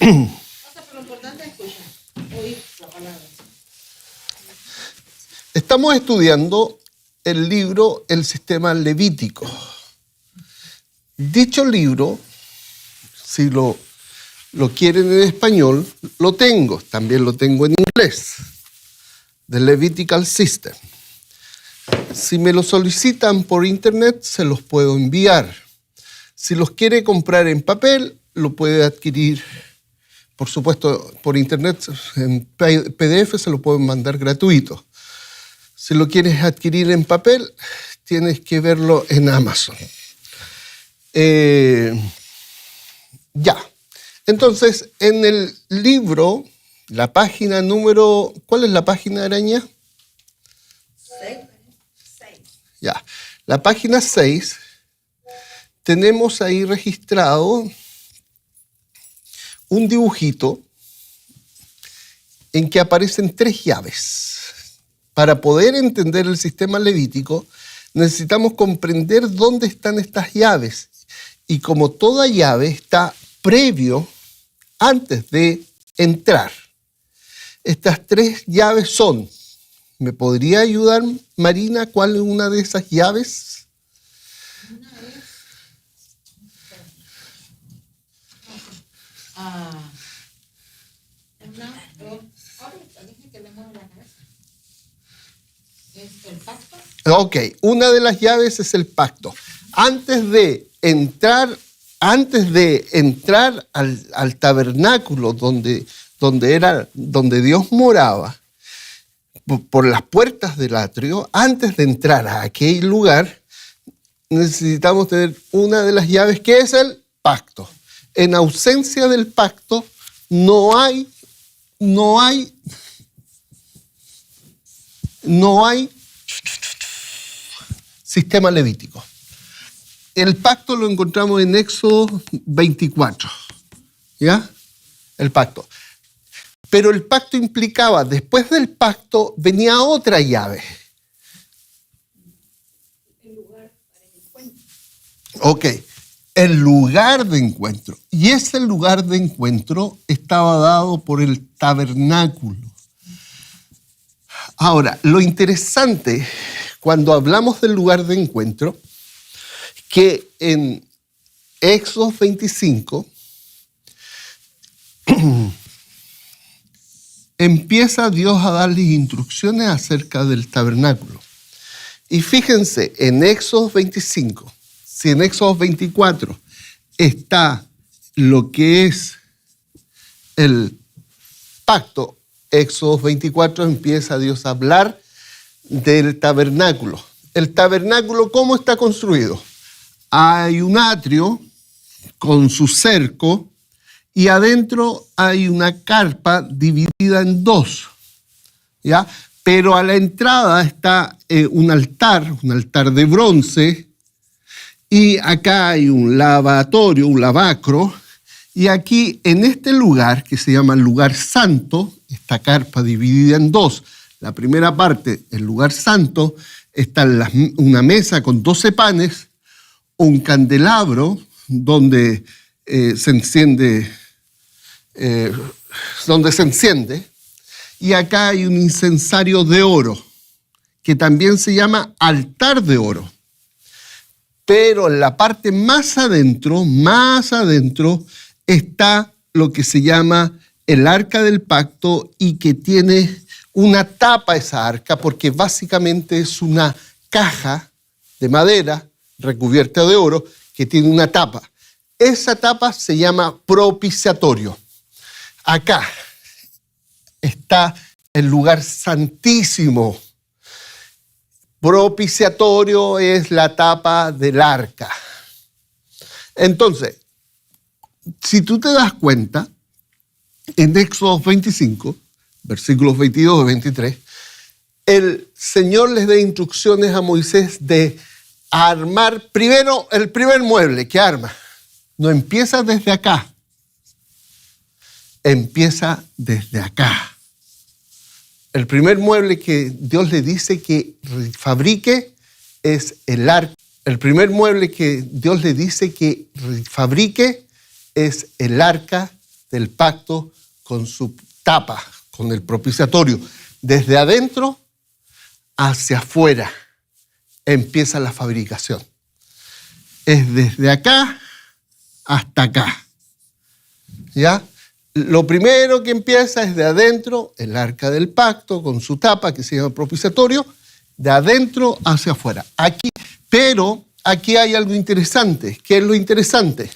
Pero lo importante es escuchar, oír la palabra. Estamos estudiando el libro El Sistema Levítico. Dicho libro, si lo quieren en español, lo tengo. También lo tengo en inglés. The Levitical System. Si me lo solicitan por internet, se los puedo enviar. Si los quiere comprar en papel, lo puede adquirir, por supuesto, por internet. En PDF se lo pueden mandar gratuito. Si lo quieres adquirir en papel, tienes que verlo en Amazon. Ya. Entonces, en el libro, la página número... ¿Cuál es la página, Araña? 6. Ya. La página 6, tenemos ahí registrado un dibujito en que aparecen 3 llaves. Para poder entender el sistema levítico, necesitamos comprender dónde están estas llaves. Y como toda llave está previo, antes de entrar. Estas 3 llaves son, ¿me podría ayudar, Marina, cuál es una de esas llaves? ¿El pacto? Ok, una de las llaves es el pacto. Antes de entrar al tabernáculo donde Dios moraba, por las puertas del atrio, antes de entrar a aquel lugar, necesitamos tener una de las llaves que es el pacto. En ausencia del pacto no hay sistema levítico. El pacto lo encontramos en Éxodo 24, ¿ya? El pacto. Pero el pacto implicaba, después del pacto venía otra llave. El lugar para el encuentro. Ok, el lugar de encuentro. Y ese lugar de encuentro estaba dado por el tabernáculo. Ahora, lo interesante cuando hablamos del lugar de encuentro, que en Éxodo 25 empieza Dios a darles instrucciones acerca del tabernáculo. Y fíjense, en Éxodo 25, si en Éxodo 24 está lo que es el pacto, Éxodo 24 empieza Dios a hablar del tabernáculo. El tabernáculo, ¿cómo está construido? Hay un atrio con su cerco y adentro hay una carpa dividida en 2, ¿ya? Pero a la entrada está un altar de bronce, y acá hay un lavatorio, un lavacro, y aquí en este lugar, que se llama el lugar santo, esta carpa dividida en 2, la primera parte, el lugar santo, está una mesa con 12 panes, un candelabro donde se enciende, y acá hay un incensario de oro, que también se llama altar de oro. Pero en la parte más adentro, está lo que se llama el arca del pacto, y que tiene una tapa esa arca, porque básicamente es una caja de madera recubierta de oro que tiene una tapa. Esa tapa se llama propiciatorio. Acá está el lugar santísimo. Propiciatorio es la tapa del arca. Entonces, si tú te das cuenta, en Éxodo 25, versículos 22 y 23, el Señor les da instrucciones a Moisés de armar primero el primer mueble que arma. No empieza desde acá, empieza desde acá. El primer mueble que Dios le dice que fabrique es el arca. El primer mueble que Dios le dice que fabrique es el arca del pacto con su tapa, con el propiciatorio. Desde adentro hacia afuera empieza la fabricación. Es desde acá hasta acá. ¿Ya? Lo primero que empieza es de adentro, el arca del pacto con su tapa que se llama propiciatorio, de adentro hacia afuera. Pero aquí hay algo interesante. ¿Qué es lo interesante?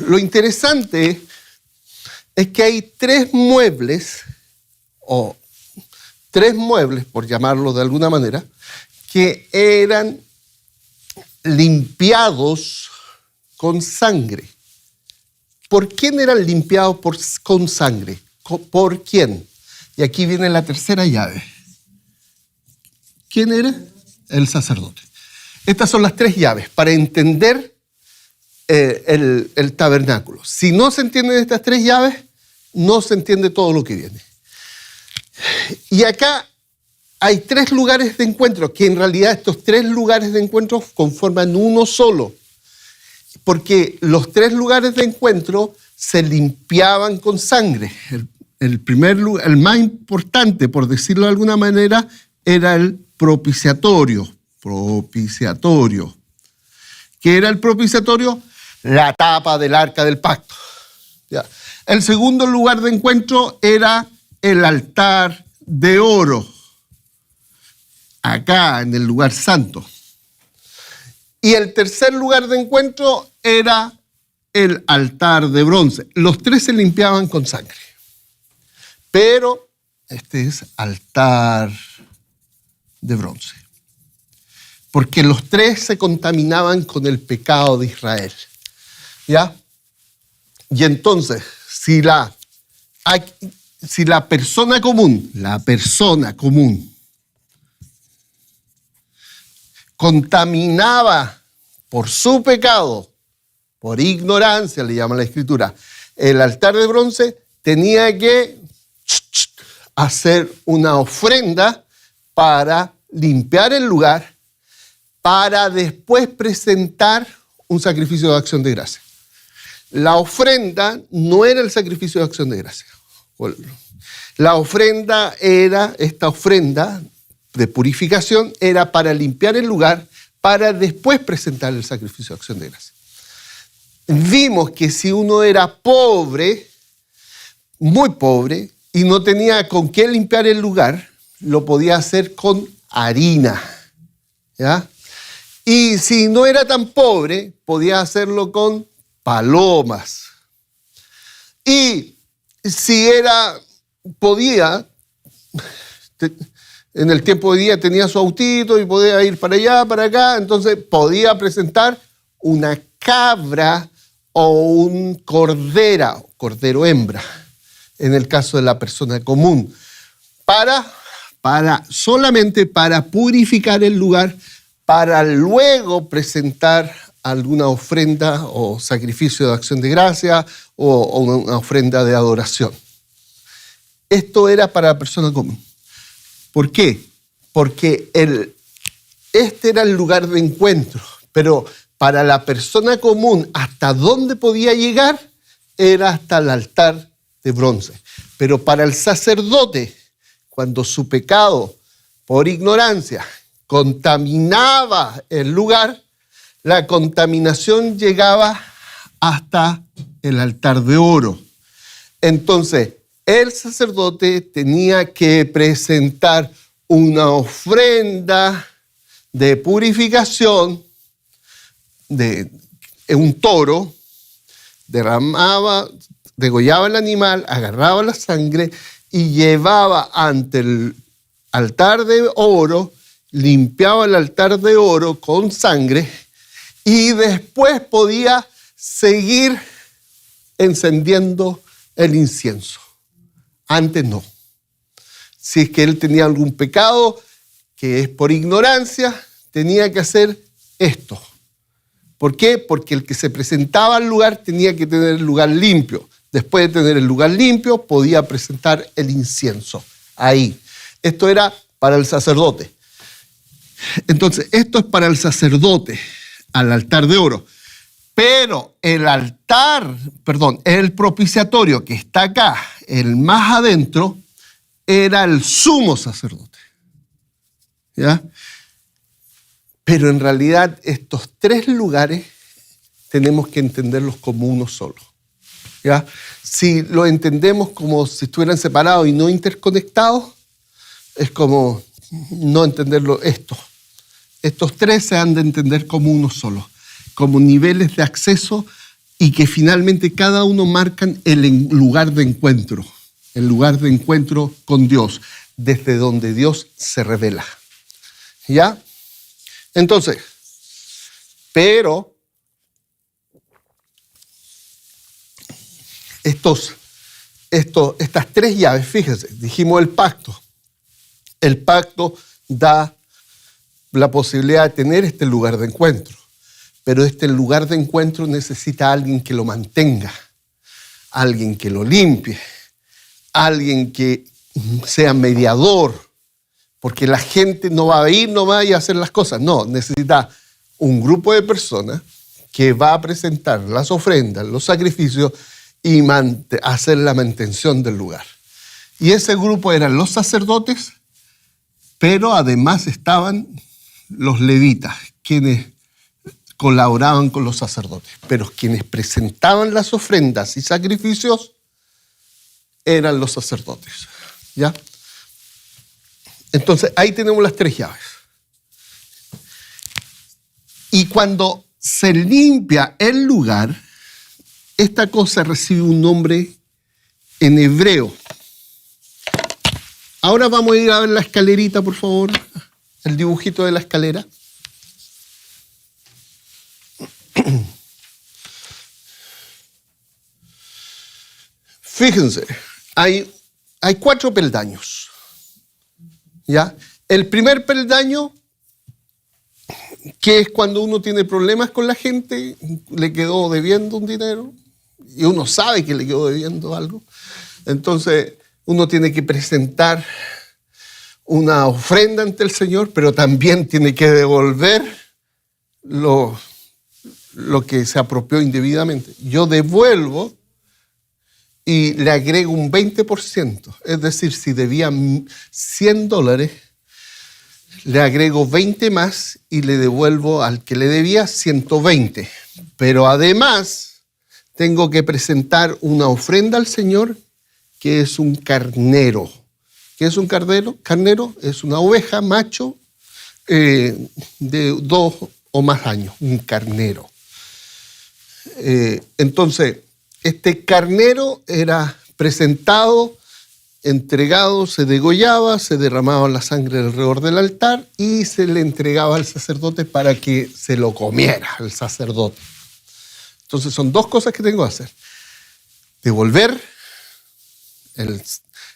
Lo interesante es que hay tres muebles, por llamarlo de alguna manera, que eran limpiados con sangre. ¿Por quién eran limpiados con sangre? ¿Por quién? Y aquí viene la tercera llave. ¿Quién era? El sacerdote. Estas son las tres llaves para entender el tabernáculo. Si no se entienden estas tres llaves, no se entiende todo lo que viene. Y acá hay tres lugares de encuentro, que en realidad estos tres lugares de encuentro conforman uno solo, porque los tres lugares de encuentro se limpiaban con sangre. El primer lugar, el más importante, por decirlo de alguna manera, era el propiciatorio. ¿Qué era el propiciatorio? La tapa del arca del pacto. ¿Ya? El segundo lugar de encuentro era el altar de oro, acá en el lugar santo. Y el tercer lugar de encuentro era el altar de bronce. Los tres se limpiaban con sangre. Pero este es altar de bronce. Porque los tres se contaminaban con el pecado de Israel. ¿Ya? Y entonces, si la persona común, contaminaba por su pecado, por ignorancia, le llama la Escritura, el altar de bronce, tenía que hacer una ofrenda para limpiar el lugar, para después presentar un sacrificio de acción de gracia. La ofrenda no era el sacrificio de acción de gracia. La ofrenda era, esta ofrenda de purificación, era para limpiar el lugar, para después presentar el sacrificio de acción de gracia. Vimos que si uno era pobre, muy pobre, y no tenía con qué limpiar el lugar, lo podía hacer con harina. ¿Ya? Y si no era tan pobre, podía hacerlo con palomas. Y si podía, en el tiempo de día tenía su autito y podía ir para allá, para acá, entonces podía presentar una cabra o un cordero hembra, en el caso de la persona común, solamente para purificar el lugar, para luego presentar alguna ofrenda o sacrificio de acción de gracia o una ofrenda de adoración. Esto era para la persona común. ¿Por qué? Porque este era el lugar de encuentro, pero para la persona común, ¿hasta dónde podía llegar? Era hasta el altar de bronce. Pero para el sacerdote, cuando su pecado, por ignorancia, contaminaba el lugar, la contaminación llegaba hasta el altar de oro. Entonces, el sacerdote tenía que presentar una ofrenda de purificación de un toro, degollaba el animal, agarraba la sangre y llevaba ante el altar de oro, limpiaba el altar de oro con sangre y después podía seguir encendiendo el incienso. Antes no. Si es que él tenía algún pecado, que es por ignorancia, tenía que hacer esto. ¿Por qué? Porque el que se presentaba al lugar tenía que tener el lugar limpio. Después de tener el lugar limpio, podía presentar el incienso. Ahí. Esto era para el sacerdote. Entonces, esto es para el sacerdote. al altar de oro. Pero el propiciatorio que está acá, el más adentro, era el sumo sacerdote. ¿Ya? Pero en realidad estos tres lugares tenemos que entenderlos como uno solo. ¿Ya? Si lo entendemos como si estuvieran separados y no interconectados, es como no entenderlo esto. Estos tres se han de entender como uno solo, como niveles de acceso y que finalmente cada uno marcan el lugar de encuentro con Dios, desde donde Dios se revela. ¿Ya? Entonces, pero estas tres llaves, fíjense, dijimos el pacto. El pacto da la posibilidad de tener este lugar de encuentro, pero este lugar de encuentro necesita a alguien que lo mantenga, alguien que lo limpie, alguien que sea mediador, porque la gente no va a ir nomás y a hacer las cosas. No, necesita un grupo de personas que va a presentar las ofrendas, los sacrificios y hacer la mantención del lugar. Y ese grupo eran los sacerdotes, pero además estaban los levitas, quienes colaboraban con los sacerdotes. Pero quienes presentaban las ofrendas y sacrificios eran los sacerdotes. ¿Ya? Entonces, ahí tenemos las tres llaves. Y cuando se limpia el lugar, esta cosa recibe un nombre en hebreo. Ahora vamos a ir a ver la escalerita, por favor. El dibujito de la escalera. Fíjense, hay 4 peldaños. ¿Ya? El primer peldaño, que es cuando uno tiene problemas con la gente, le quedó debiendo un dinero, y uno sabe que le quedó debiendo algo. Entonces, uno tiene que presentar una ofrenda ante el Señor, pero también tiene que devolver lo que se apropió indebidamente. Yo devuelvo y le agrego un 20%. Es decir, si debía $100, le agrego 20 más y le devuelvo al que le debía 120. Pero además tengo que presentar una ofrenda al Señor que es un carnero. ¿Qué es un carnero? Carnero es una oveja macho de 2 o más años, un carnero. Entonces, este carnero era presentado, entregado, se degollaba, se derramaba la sangre alrededor del altar y se le entregaba al sacerdote para que se lo comiera el sacerdote. Entonces son 2 cosas que tengo que hacer. Devolver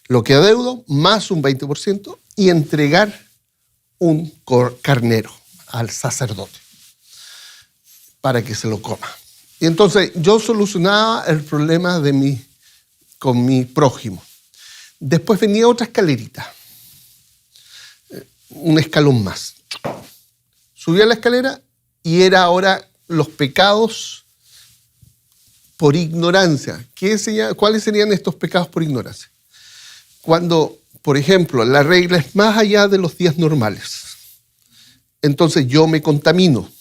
lo que adeudo más un 20% y entregar un carnero al sacerdote para que se lo coma. Y entonces yo solucionaba el problema con mi prójimo. Después venía otra escalerita, un escalón más. Subía la escalera y era ahora los pecados por ignorancia. ¿Cuáles serían estos pecados por ignorancia? Cuando, por ejemplo, la regla es más allá de los días normales. Entonces yo me contamino.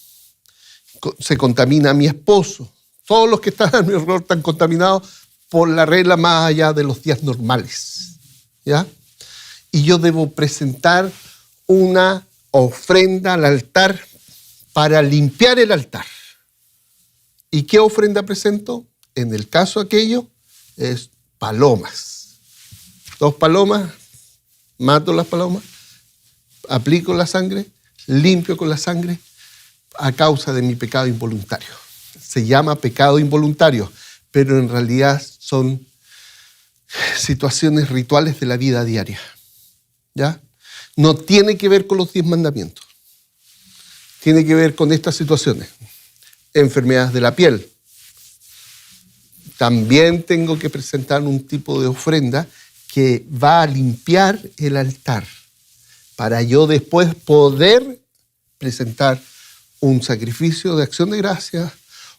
Se contamina a mi esposo. Todos los que están a mi alrededor están contaminados por la regla más allá de los días normales. ¿Ya? Y yo debo presentar una ofrenda al altar para limpiar el altar. ¿Y qué ofrenda presento? En el caso aquello es palomas. 2 palomas, mato las palomas, aplico la sangre, limpio con la sangre a causa de mi pecado involuntario. Se llama pecado involuntario, pero en realidad son situaciones rituales de la vida diaria. ¿Ya? No tiene que ver con los 10 mandamientos. Tiene que ver con estas situaciones. Enfermedades de la piel. También tengo que presentar un tipo de ofrenda que va a limpiar el altar para yo después poder presentar un sacrificio de acción de gracias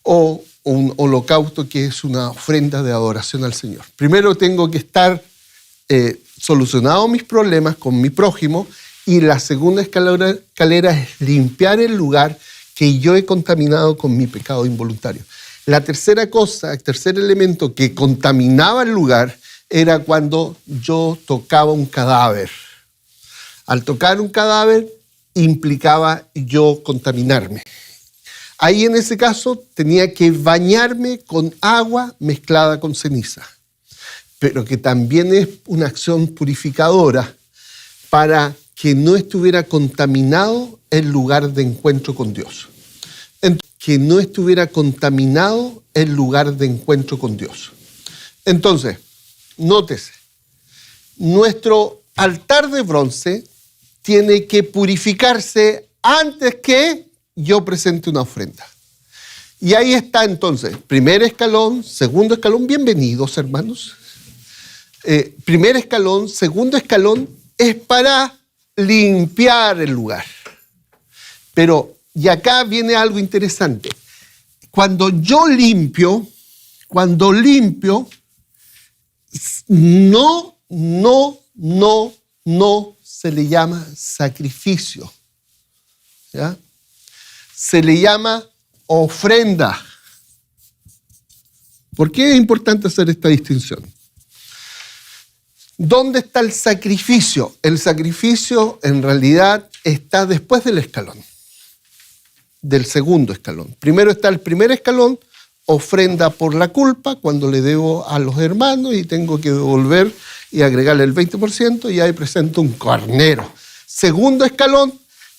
o un holocausto que es una ofrenda de adoración al Señor. Primero tengo que estar solucionado mis problemas con mi prójimo, y la segunda escalera es limpiar el lugar que yo he contaminado con mi pecado involuntario. La tercera cosa, el tercer elemento que contaminaba el lugar era cuando yo tocaba un cadáver. Al tocar un cadáver implicaba yo contaminarme. Ahí en ese caso tenía que bañarme con agua mezclada con ceniza, pero que también es una acción purificadora para que no estuviera contaminado el lugar de encuentro con Dios. Que no estuviera contaminado el lugar de encuentro con Dios. Entonces, nótese, nuestro altar de bronce tiene que purificarse antes que yo presente una ofrenda. Y ahí está entonces, primer escalón, segundo escalón, bienvenidos hermanos. Primer escalón, segundo escalón es para limpiar el lugar. Pero, y acá viene algo interesante. Cuando limpio, no se le llama sacrificio. ¿Ya? Se le llama ofrenda. ¿Por qué es importante hacer esta distinción? ¿Dónde está el sacrificio? El sacrificio en realidad está después del escalón, del segundo escalón. Primero está el primer escalón, ofrenda por la culpa, cuando le debo a los hermanos y tengo que devolver y agregarle el 20%, y ahí presento un carnero. Segundo escalón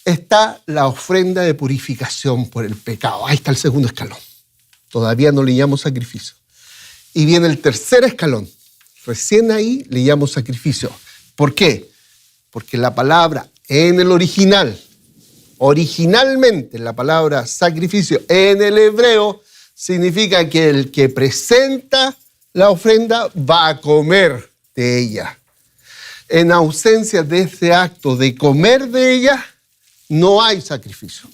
está la ofrenda de purificación por el pecado. Ahí está el segundo escalón. Todavía no le llamo sacrificio. Y viene el tercer escalón. Recién ahí le llamo sacrificio. ¿Por qué? Porque la palabra en el originalmente la palabra sacrificio en el hebreo significa que el que presenta la ofrenda va a comer de ella. En ausencia de ese acto de comer de ella, no hay sacrificio.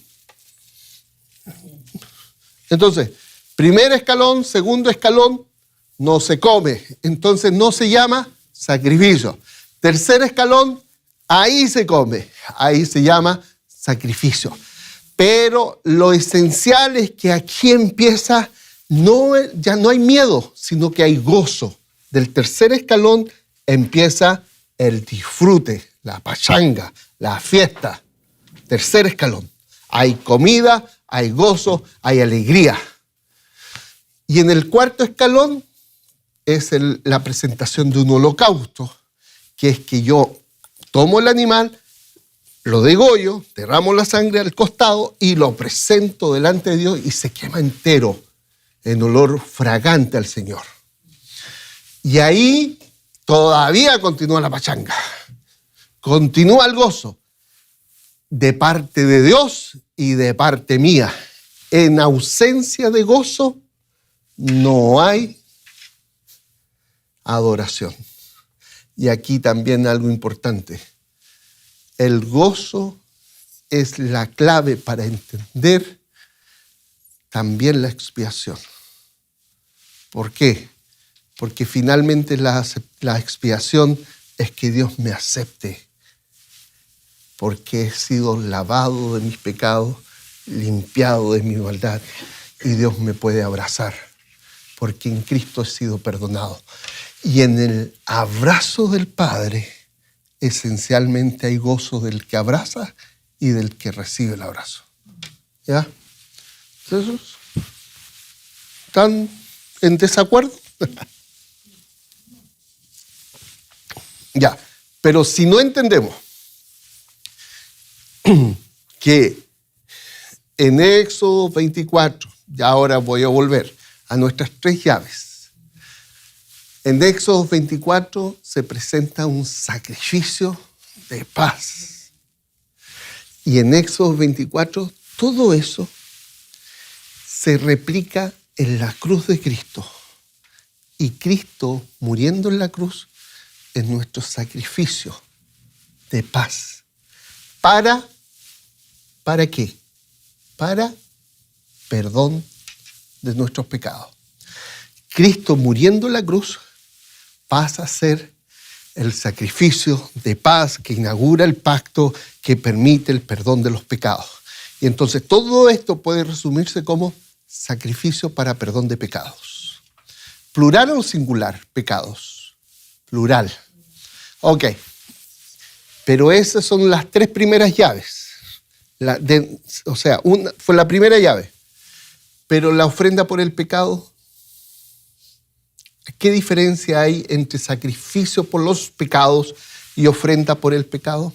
Entonces, primer escalón, segundo escalón, no se come, entonces no se llama sacrificio. Tercer escalón, ahí se come, ahí se llama sacrificio. Pero lo esencial es que aquí empieza, ya no hay miedo, sino que hay gozo. Del tercer escalón empieza el disfrute, la pachanga, la fiesta. Tercer escalón. Hay comida, hay gozo, hay alegría. Y en el cuarto escalón es la presentación de un holocausto, que es que yo tomo el animal, lo degollo, derramo la sangre al costado y lo presento delante de Dios y se quema entero en olor fragante al Señor. Y ahí todavía continúa la pachanga, continúa el gozo de parte de Dios y de parte mía. En ausencia de gozo no hay adoración. Y aquí también algo importante. El gozo es la clave para entender también la expiación. ¿Por qué? Porque finalmente la expiación es que Dios me acepte, porque he sido lavado de mis pecados, limpiado de mi maldad, y Dios me puede abrazar, porque en Cristo he sido perdonado. Y en el abrazo del Padre, esencialmente hay gozo del que abraza y del que recibe el abrazo. ¿Ya? ¿Entonces, están en desacuerdo? Ya, pero si no entendemos que en Éxodo 24, ya ahora voy a volver a nuestras tres llaves. En Éxodo 24 se presenta un sacrificio de paz. Y en Éxodo 24 todo eso se replica en la cruz de Cristo. Y Cristo, muriendo en la cruz, es nuestro sacrificio de paz. ¿Para qué? para perdón de nuestros pecados. Cristo muriendo en la cruz pasa a ser el sacrificio de paz que inaugura el pacto que permite el perdón de los pecados. Y entonces todo esto puede resumirse como sacrificio para perdón de pecados. ¿Plural o singular? Pecados. Plural. Ok. Pero esas son las tres primeras llaves. Una fue la primera llave. Pero la ofrenda por el pecado, ¿qué diferencia hay entre sacrificio por los pecados y ofrenda por el pecado?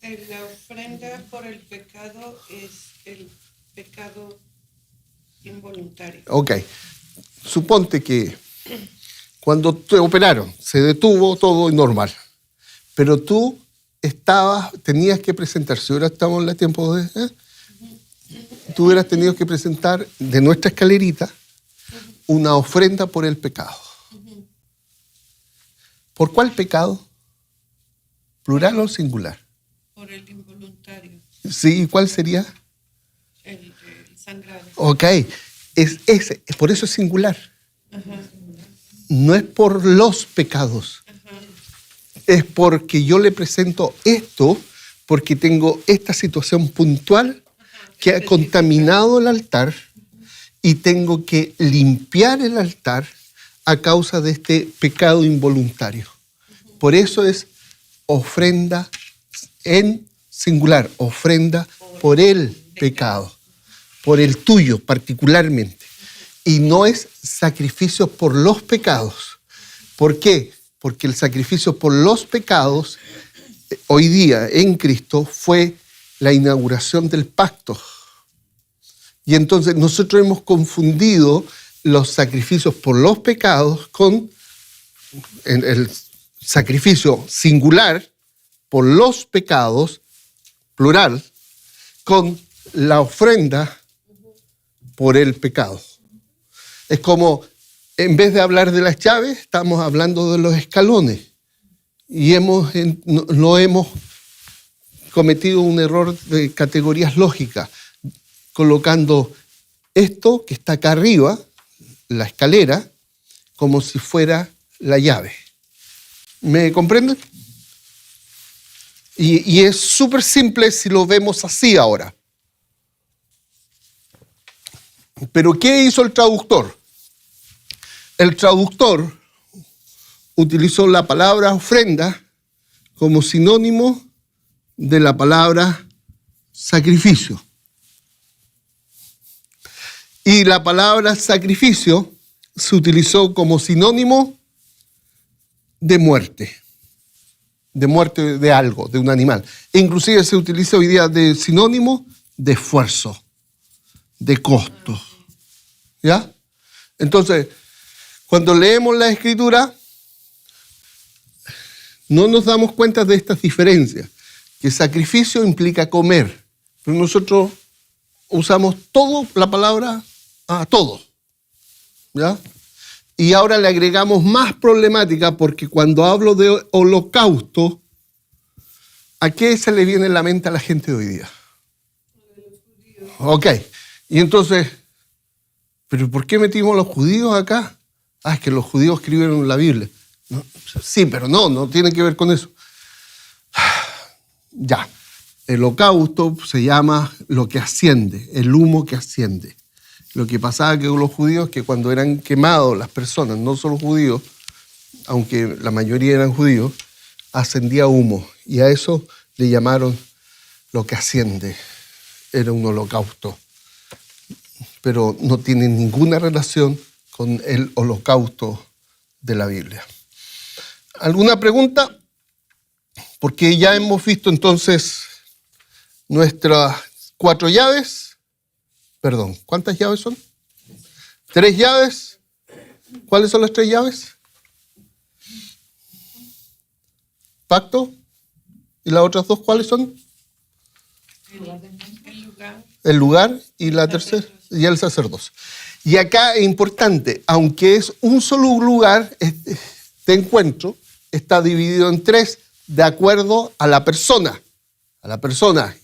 La ofrenda por el pecado es el pecado involuntario. Ok. Suponte que cuando te operaron, se detuvo todo normal, pero tú tenías que presentar, si ahora estamos en el tiempo de... tú hubieras tenido que presentar de nuestra escalerita una ofrenda por el pecado. ¿Por cuál pecado? ¿Plural o singular? Por el involuntario. Sí, ¿y cuál sería? El sangrado. Ok, por eso es singular. No es por los pecados. Es porque yo le presento esto, porque tengo esta situación puntual que ha contaminado el altar y tengo que limpiar el altar a causa de este pecado involuntario. Por eso es ofrenda en singular, ofrenda por el pecado, por el tuyo particularmente. Y no es sacrificio por los pecados. ¿Por qué? Porque el sacrificio por los pecados hoy día en Cristo fue la inauguración del pacto. Y entonces nosotros hemos confundido los sacrificios por los pecados con el sacrificio singular por los pecados, plural, con la ofrenda por el pecado. Es como, en vez de hablar de las llaves, estamos hablando de los escalones. Y no hemos cometido un error de categorías lógicas, colocando esto que está acá arriba, la escalera, como si fuera la llave. ¿Me comprenden? Y es súper simple si lo vemos así ahora. Pero ¿qué hizo el traductor? El traductor utilizó la palabra ofrenda como sinónimo de la palabra sacrificio. Y la palabra sacrificio se utilizó como sinónimo de muerte de algo, de un animal. E inclusive se utiliza hoy día de sinónimo de esfuerzo, de costo. ¿Ya? Entonces, cuando leemos la Escritura, no nos damos cuenta de estas diferencias. Que sacrificio implica comer, pero nosotros usamos la palabra a todo. ¿Ya? Y ahora le agregamos más problemática porque cuando hablo de holocausto, ¿a qué se le viene en la mente a la gente de hoy día? Ok, y entonces, ¿pero por qué metimos a los judíos acá? Ah, es que los judíos escribieron la Biblia. No, sí, pero no tiene que ver con eso. Ya, el holocausto se llama lo que asciende, el humo que asciende. Lo que pasaba con los judíos, que cuando eran quemados las personas, no solo judíos, aunque la mayoría eran judíos, ascendía humo. Y a eso le llamaron lo que asciende. Era un holocausto. Pero no tiene ninguna relación con el holocausto de la Biblia. ¿Alguna pregunta? Porque ya hemos visto entonces nuestras 4 llaves. Perdón, ¿cuántas llaves son? 3 llaves. ¿Cuáles son las 3 llaves? Pacto. ¿Y las otras 2 cuáles son? El lugar y la tercera, y el sacerdocio. Y acá es importante, aunque es un solo lugar de encuentro, está dividido en 3 de acuerdo a la persona. la persona,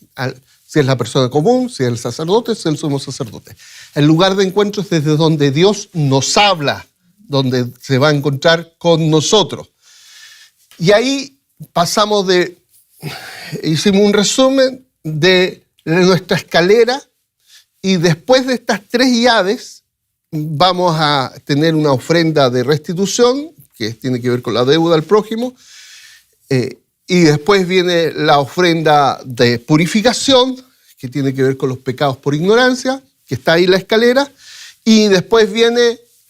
si es la persona común, si es el sacerdote, si es el sumo sacerdote. El lugar de encuentro es desde donde Dios nos habla, donde se va a encontrar con nosotros. Y ahí hicimos un resumen de nuestra escalera, y después de estas 3 llaves vamos a tener una ofrenda de restitución, que tiene que ver con la deuda al prójimo, y después viene la ofrenda de purificación, que tiene que ver con los pecados por ignorancia, que está ahí en la escalera, y después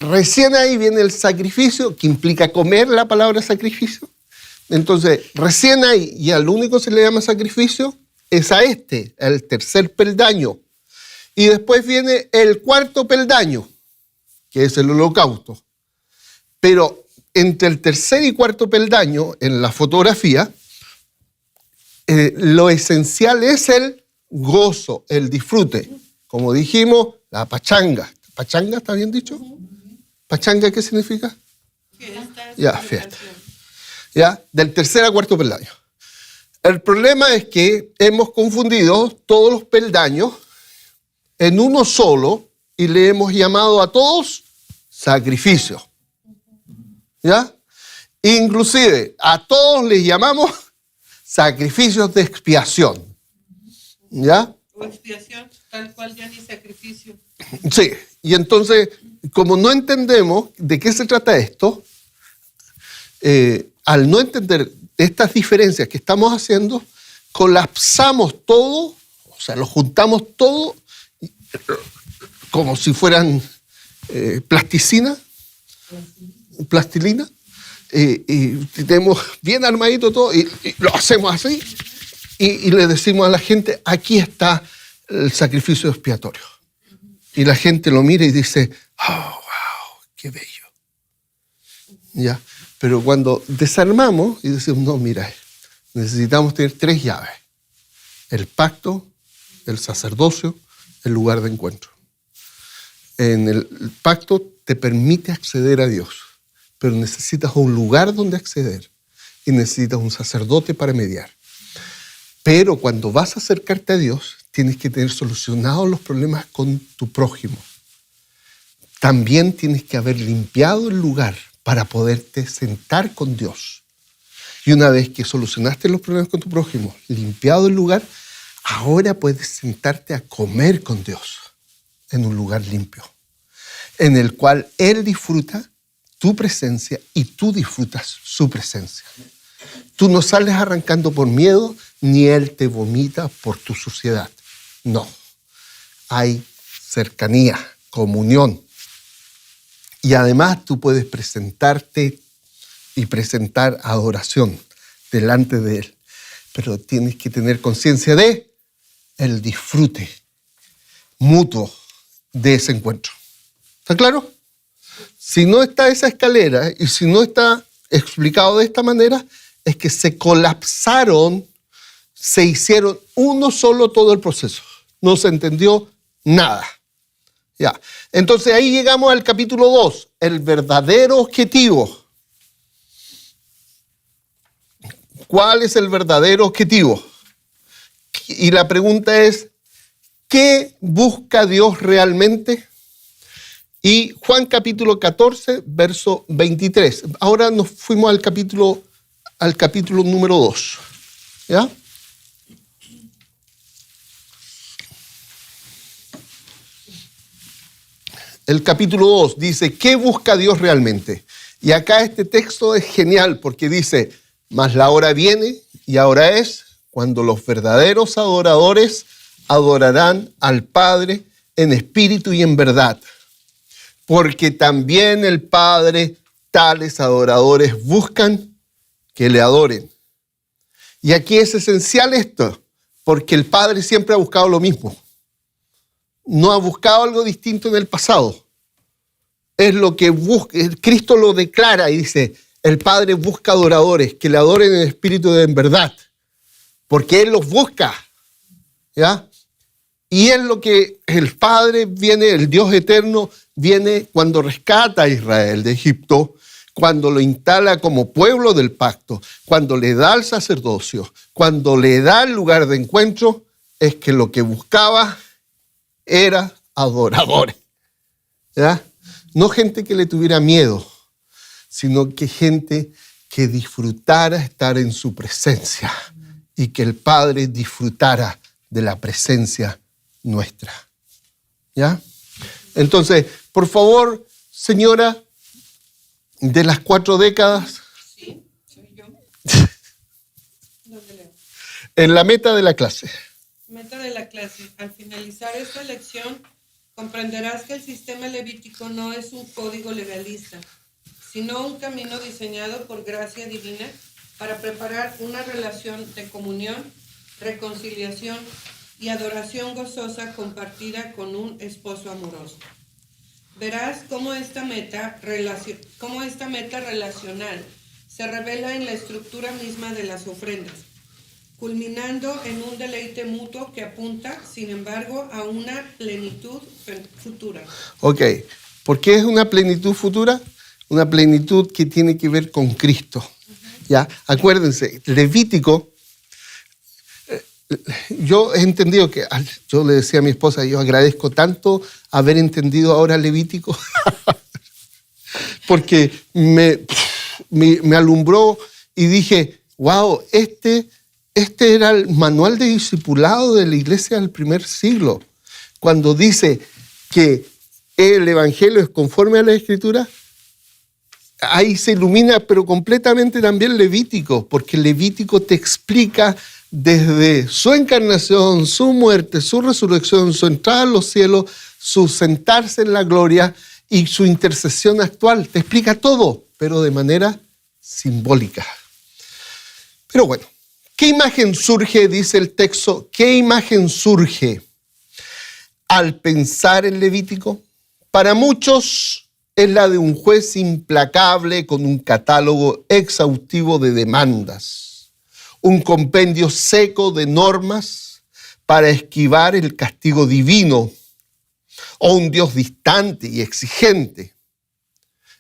recién ahí viene el sacrificio, que implica comer la palabra sacrificio. Entonces, recién ahí, y al único se le llama sacrificio, es a el tercer peldaño. Y después viene el cuarto peldaño, que es el holocausto. Pero entre el tercer y cuarto peldaño, en la fotografía, lo esencial es el gozo, el disfrute. Como dijimos, la pachanga. ¿Pachanga está bien dicho? ¿Pachanga qué significa? Fiesta. Ya, fiesta. ¿Ya? Del tercer a cuarto peldaño. El problema es que hemos confundido todos los peldaños en uno solo y le hemos llamado a todos sacrificio. ¿Ya? Inclusive a todos les llamamos sacrificios de expiación. ¿Ya? O expiación, tal cual ya ni sacrificio. Sí, y entonces, como no entendemos de qué se trata esto, al no entender estas diferencias que estamos haciendo, colapsamos todo, o sea, lo juntamos todo como si fueran plastilina, y tenemos bien armadito todo, y lo hacemos así, y le decimos a la gente, aquí está el sacrificio expiatorio. Y la gente lo mira y dice, oh, wow, qué bello. ¿Ya? Pero cuando desarmamos y decimos, no, mira, necesitamos tener 3 llaves. El pacto, el sacerdocio, el lugar de encuentro. En el pacto te permite acceder a Dios, pero necesitas un lugar donde acceder y necesitas un sacerdote para mediar. Pero cuando vas a acercarte a Dios, tienes que tener solucionados los problemas con tu prójimo. También tienes que haber limpiado el lugar para poderte sentar con Dios. Y una vez que solucionaste los problemas con tu prójimo, limpiado el lugar, ahora puedes sentarte a comer con Dios en un lugar limpio, en el cual Él disfruta tu presencia y tú disfrutas su presencia. Tú no sales arrancando por miedo, ni Él te vomita por tu suciedad. No. Hay cercanía, comunión. Y además tú puedes presentarte y presentar adoración delante de Él. Pero tienes que tener conciencia de el disfrute mutuo de ese encuentro. ¿Está claro? Si no está esa escalera y si no está explicado de esta manera, es que se colapsaron, se hicieron uno solo todo el proceso. No se entendió nada. Ya. Entonces ahí llegamos al capítulo 2, el verdadero objetivo. ¿Cuál es el verdadero objetivo? Y la pregunta es, ¿qué busca Dios realmente? Y Juan capítulo 14, verso 23. Ahora nos fuimos al capítulo número 2. ¿Ya? El capítulo 2 dice, ¿qué busca Dios realmente? Y acá este texto es genial porque dice, mas la hora viene y ahora es cuando los verdaderos adoradores adorarán al Padre en espíritu y en verdad. Porque también el Padre tales adoradores buscan que le adoren. Y aquí es esencial esto, porque el Padre siempre ha buscado lo mismo. No ha buscado algo distinto en el pasado. Es lo que busca, Cristo lo declara y dice, el Padre busca adoradores, que le adoren en espíritu y en verdad. Porque Él los busca. ¿Ya? Y es lo que el Padre viene, el Dios eterno, viene cuando rescata a Israel de Egipto, cuando lo instala como pueblo del pacto, cuando le da el sacerdocio, cuando le da el lugar de encuentro, es que lo que buscaba era adoradores. ¿Ya? No gente que le tuviera miedo, sino que gente que disfrutara estar en su presencia y que el Padre disfrutara de la presencia nuestra. ¿Ya? Entonces, por favor, señora, de las 4 décadas, Sí, soy yo. ¿Dónde leo? en la meta de la clase. Meta de la clase. Al finalizar esta lección, comprenderás que el sistema levítico no es un código legalista, sino un camino diseñado por gracia divina para preparar una relación de comunión, reconciliación y adoración gozosa compartida con un esposo amoroso. Verás cómo esta meta relacional se revela en la estructura misma de las ofrendas, culminando en un deleite mutuo que apunta, sin embargo, a una plenitud futura. Ok, ¿por qué es una plenitud futura? Una plenitud que tiene que ver con Cristo. ¿Ya? Acuérdense, Levítico, yo he entendido que, yo le decía a mi esposa, yo agradezco tanto haber entendido ahora Levítico, porque me alumbró y dije, wow, este era el manual de discipulado de la iglesia del primer siglo. Cuando dice que el evangelio es conforme a la Escritura, ahí se ilumina, pero completamente también Levítico, porque Levítico te explica desde su encarnación, su muerte, su resurrección, su entrada a los cielos, su sentarse en la gloria y su intercesión actual. Te explica todo, pero de manera simbólica. Pero bueno, ¿qué imagen surge, dice el texto? ¿Qué imagen surge al pensar en Levítico? Para muchos es la de un juez implacable con un catálogo exhaustivo de demandas, un compendio seco de normas para esquivar el castigo divino, o un Dios distante y exigente.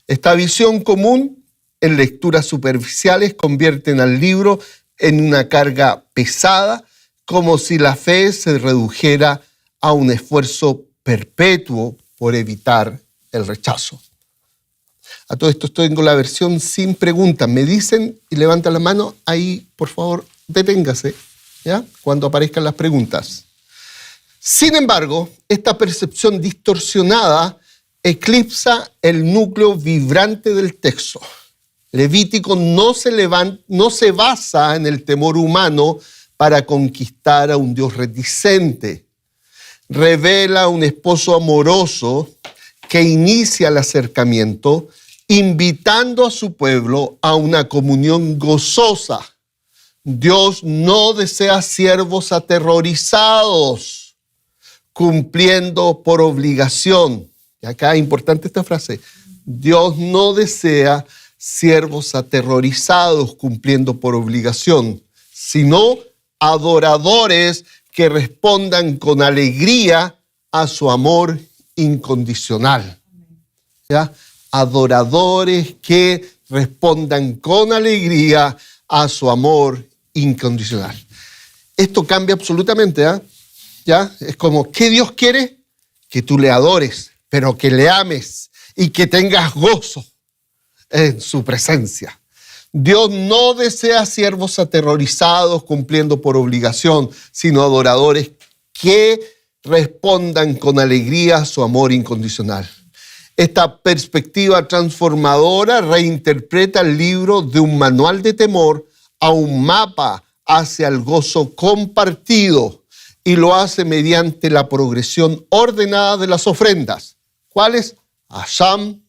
Esta visión común en lecturas superficiales convierten al libro en una carga pesada, como si la fe se redujera a un esfuerzo perpetuo por evitar el rechazo. A todo esto estoy en la versión sin preguntas. Me dicen y levantan la mano, ahí por favor deténgase, ¿ya? Cuando aparezcan las preguntas. Sin embargo, esta percepción distorsionada eclipsa el núcleo vibrante del texto. Levítico no se basa en el temor humano para conquistar a un Dios reticente. Revela un esposo amoroso que inicia el acercamiento, invitando a su pueblo a una comunión gozosa. Dios no desea siervos aterrorizados, cumpliendo por obligación. Y acá es importante esta frase. Dios no desea siervos aterrorizados, cumpliendo por obligación, sino adoradores que respondan con alegría a su amor incondicional. ¿Ya? Adoradores que respondan con alegría a su amor incondicional. Esto cambia absolutamente, ¿eh? ¿Ya? Es como, ¿qué Dios quiere? Que tú le adores, pero que le ames y que tengas gozo en su presencia. Dios no desea siervos aterrorizados cumpliendo por obligación, sino adoradores que respondan con alegría a su amor incondicional. Esta perspectiva transformadora reinterpreta el libro de un manual de temor a un mapa hacia el gozo compartido y lo hace mediante la progresión ordenada de las ofrendas. ¿Cuáles? Asham,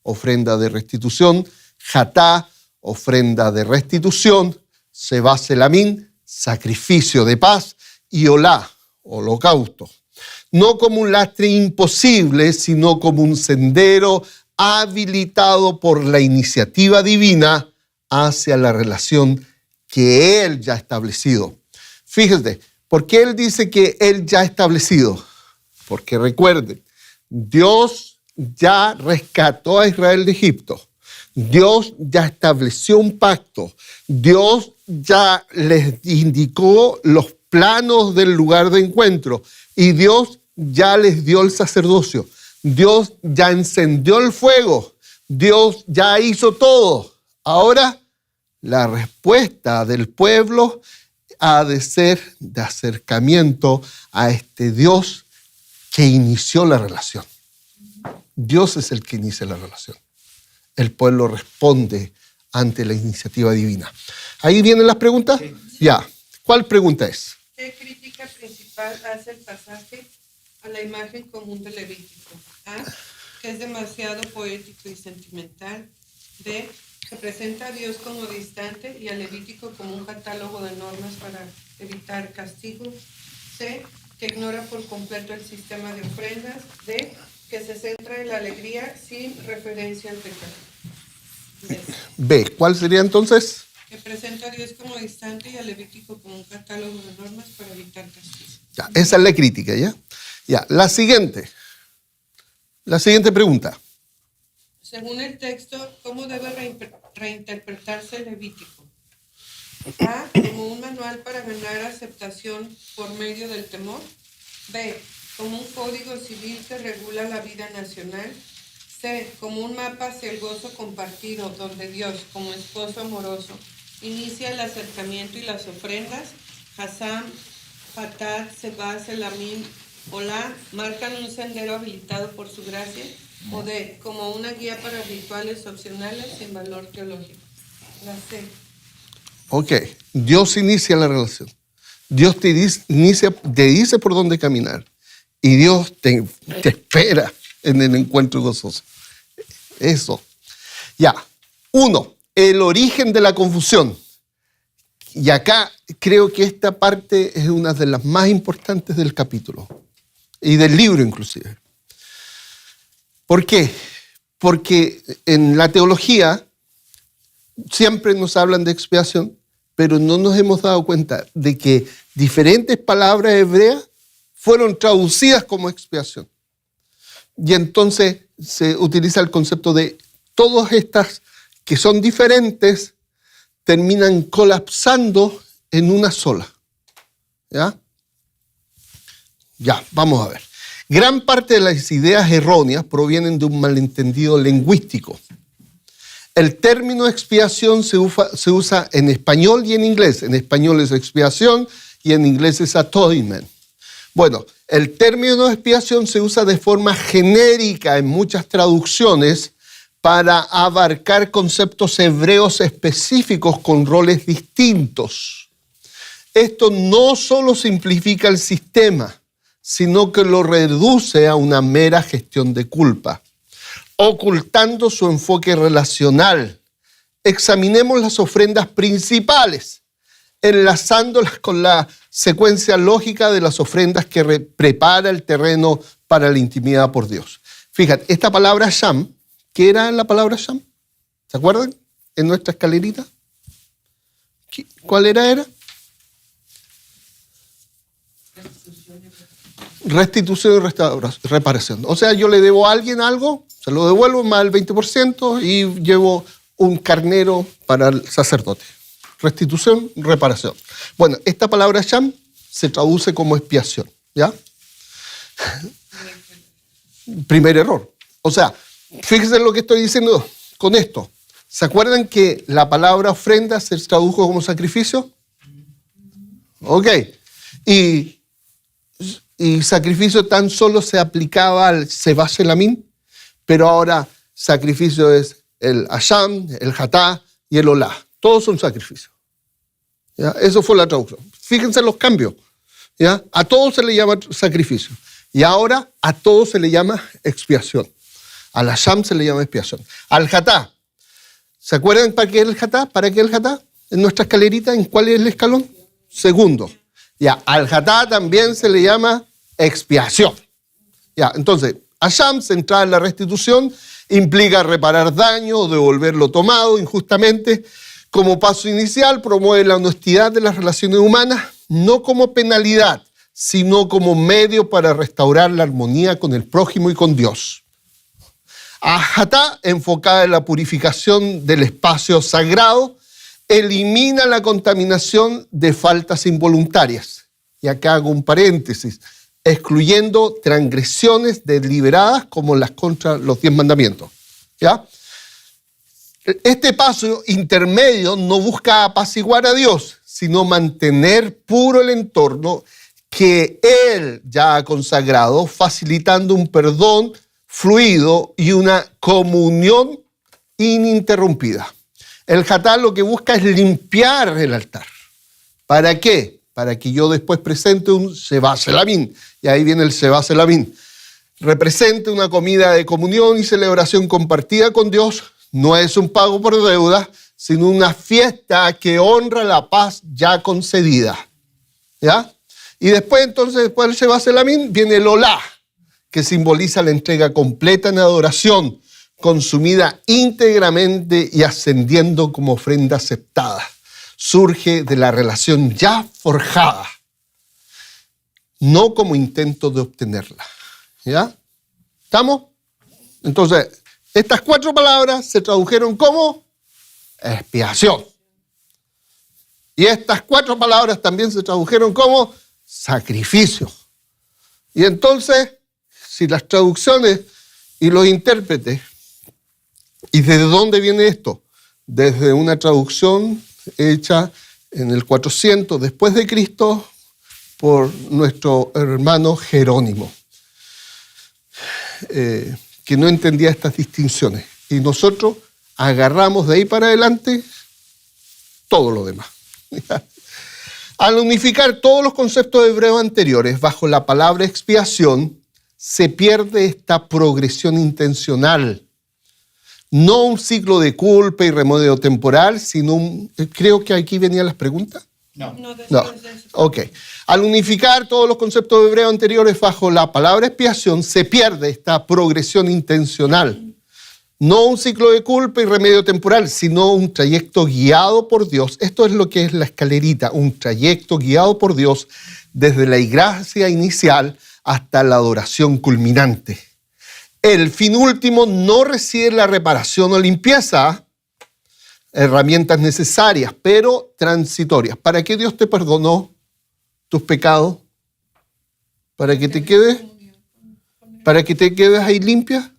ofrenda de restitución; Jatá, ofrenda de restitución; Seba Selamín, sacrificio de paz; y Olá, holocausto. No como un lastre imposible, sino como un sendero habilitado por la iniciativa divina hacia la relación que Él ya ha establecido. Fíjense, ¿por qué Él dice que Él ya ha establecido? Porque recuerden, Dios ya rescató a Israel de Egipto. Dios ya estableció un pacto. Dios ya les indicó los planos del lugar de encuentro. Y Dios ya les dio el sacerdocio. Dios ya encendió el fuego. Dios ya hizo todo. Ahora, la respuesta del pueblo ha de ser de acercamiento a este Dios que inició la relación. Dios es el que inicia la relación. El pueblo responde ante la iniciativa divina. ¿Ahí vienen las preguntas? Sí. Ya. ¿Cuál pregunta es? ¿Qué crítica principal hace el pasaje a la imagen común de Levítico? A, que es demasiado poético y sentimental. B, que presenta a Dios como distante y a Levítico como un catálogo de normas para evitar castigo. C, que ignora por completo el sistema de ofrendas. D, que se centra en la alegría sin referencia al pecado. B, ¿cuál sería entonces? Que presenta a Dios como distante y a Levítico como un catálogo de normas para evitar castigo. Ya, esa es la crítica, ¿ya? Ya, la siguiente pregunta. Según el texto, ¿cómo debe reinterpretarse el Levítico? A, como un manual para ganar aceptación por medio del temor. B, como un código civil que regula la vida nacional. C, como un mapa hacia el gozo compartido, donde Dios, como esposo amoroso, inicia el acercamiento y las ofrendas. Hasam, Fatat, Seba, Selamim, Olá, marcan un sendero habilitado por su gracia. O D, como una guía para rituales opcionales sin valor teológico. La C. Ok, Dios inicia la relación. Dios te dice por dónde caminar. Y Dios te espera en el encuentro gozoso. Eso. Ya. 1. El origen de la confusión. Y acá creo que esta parte es una de las más importantes del capítulo. Y del libro inclusive. ¿Por qué? Porque en la teología siempre nos hablan de expiación, pero no nos hemos dado cuenta de que diferentes palabras hebreas fueron traducidas como expiación. Y entonces se utiliza el concepto de todas estas que son diferentes terminan colapsando en una sola. ¿Ya? Ya, vamos a ver. Gran parte de las ideas erróneas provienen de un malentendido lingüístico. El término expiación se usa en español y en inglés. En español es expiación y en inglés es atonement. Bueno, el término expiación se usa de forma genérica en muchas traducciones para abarcar conceptos hebreos específicos con roles distintos. Esto no solo simplifica el sistema, sino que lo reduce a una mera gestión de culpa, ocultando su enfoque relacional. Examinemos las ofrendas principales, enlazándolas con la secuencia lógica de las ofrendas que prepara el terreno para la intimidad por Dios. Fíjate, esta palabra Sham, ¿qué era la palabra Sham? ¿Se acuerdan? En nuestra escalerita. ¿Cuál era? Restitución y reparación. O sea, yo le debo a alguien algo, se lo devuelvo más del 20% y llevo un carnero para el sacerdote. Restitución, reparación. Bueno, esta palabra Sham se traduce como expiación, ¿ya? Primer error. O sea, fíjense lo que estoy diciendo con esto. ¿Se acuerdan que la palabra ofrenda se tradujo como sacrificio? Ok. Y sacrificio tan solo se aplicaba al Seba Selamín, pero ahora sacrificio es el Asham, el Hatá y el Olá. Todos son sacrificios. ¿Ya? Eso fue la traducción. Fíjense los cambios. ¿Ya? A todos se le llama sacrificio. Y ahora a todos se le llama expiación. Al Asham se le llama expiación. Al Hatá. ¿Se acuerdan para qué es el Hatá? ¿Para qué es el Hatá? En nuestra escalerita, ¿en cuál es el escalón? Segundo. Ya, al Hatá también se le llama expiación. Ya, entonces, Asham, centrada en la restitución, implica reparar daño o devolver lo tomado injustamente. Como paso inicial, promueve la honestidad de las relaciones humanas, no como penalidad, sino como medio para restaurar la armonía con el prójimo y con Dios. Ajatá, enfocada en la purificación del espacio sagrado, elimina la contaminación de faltas involuntarias. Y acá hago un paréntesis, excluyendo transgresiones deliberadas como las contra los 10 mandamientos. ¿Ya? Este paso intermedio no busca apaciguar a Dios, sino mantener puro el entorno que Él ya ha consagrado, facilitando un perdón fluido y una comunión ininterrumpida. El Jatá lo que busca es limpiar el altar. ¿Para qué? Para que yo después presente un Sheva Selamín. Y ahí viene el Sheva Selamín. Represente una comida de comunión y celebración compartida con Dios. No es un pago por deuda, sino una fiesta que honra la paz ya concedida. ¿Ya? Y después del Sheva Selamín, viene el Olá, que simboliza la entrega completa en adoración, consumida íntegramente y ascendiendo como ofrenda aceptada. Surge de la relación ya forjada, no como intento de obtenerla. ¿Ya? ¿Estamos? Entonces, estas 4 palabras se tradujeron como expiación. Y estas 4 palabras también se tradujeron como sacrificio. Y entonces, si las traducciones y los intérpretes, ¿y desde dónde viene esto? Desde una traducción hecha en el 400 después de Cristo por nuestro hermano Jerónimo, que no entendía estas distinciones. Y nosotros agarramos de ahí para adelante todo lo demás. Al unificar todos los conceptos hebreos anteriores bajo la palabra expiación, se pierde esta progresión intencional. No un ciclo de culpa y remedio temporal, sino creo que aquí venían las preguntas. No. Ok. Al unificar todos los conceptos hebreos anteriores bajo la palabra expiación, se pierde esta progresión intencional. No un ciclo de culpa y remedio temporal, sino un trayecto guiado por Dios. Esto es lo que es la escalerita, un trayecto guiado por Dios desde la gracia inicial hasta la adoración culminante. El fin último no reside en la reparación o limpieza, herramientas necesarias, pero transitorias. ¿Para qué Dios te perdonó tus pecados? ¿Para que te quedes? ¿Para que te quedes ahí limpia?